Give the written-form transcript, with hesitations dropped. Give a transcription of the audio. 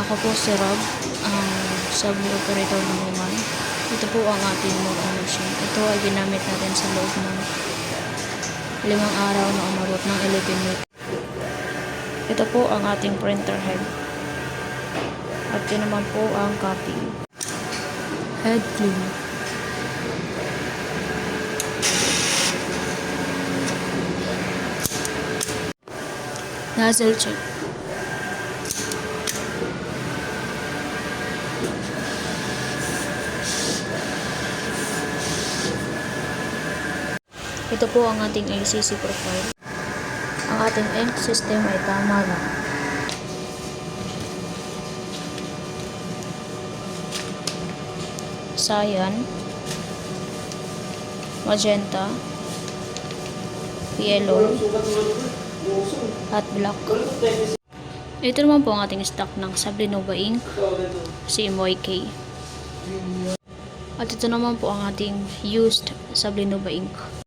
Ako po si Rob, ang sub-operator ng Oman. Ito po ang ating motor machine. Ito ay ginamit natin sa loob ng 5 araw na umabot ng 11 weeks. Ito po ang ating printer head. At ito naman po ang copy. Head clean. Nozzle check. Ito po ang ating ACC profile. Ang ating ink system ay tama lang. Cyan, magenta, yellow, at black. Ito naman po ang ating stock ng Sablinova ink, CMYK. At ito naman po ang ating used Sablinova ink.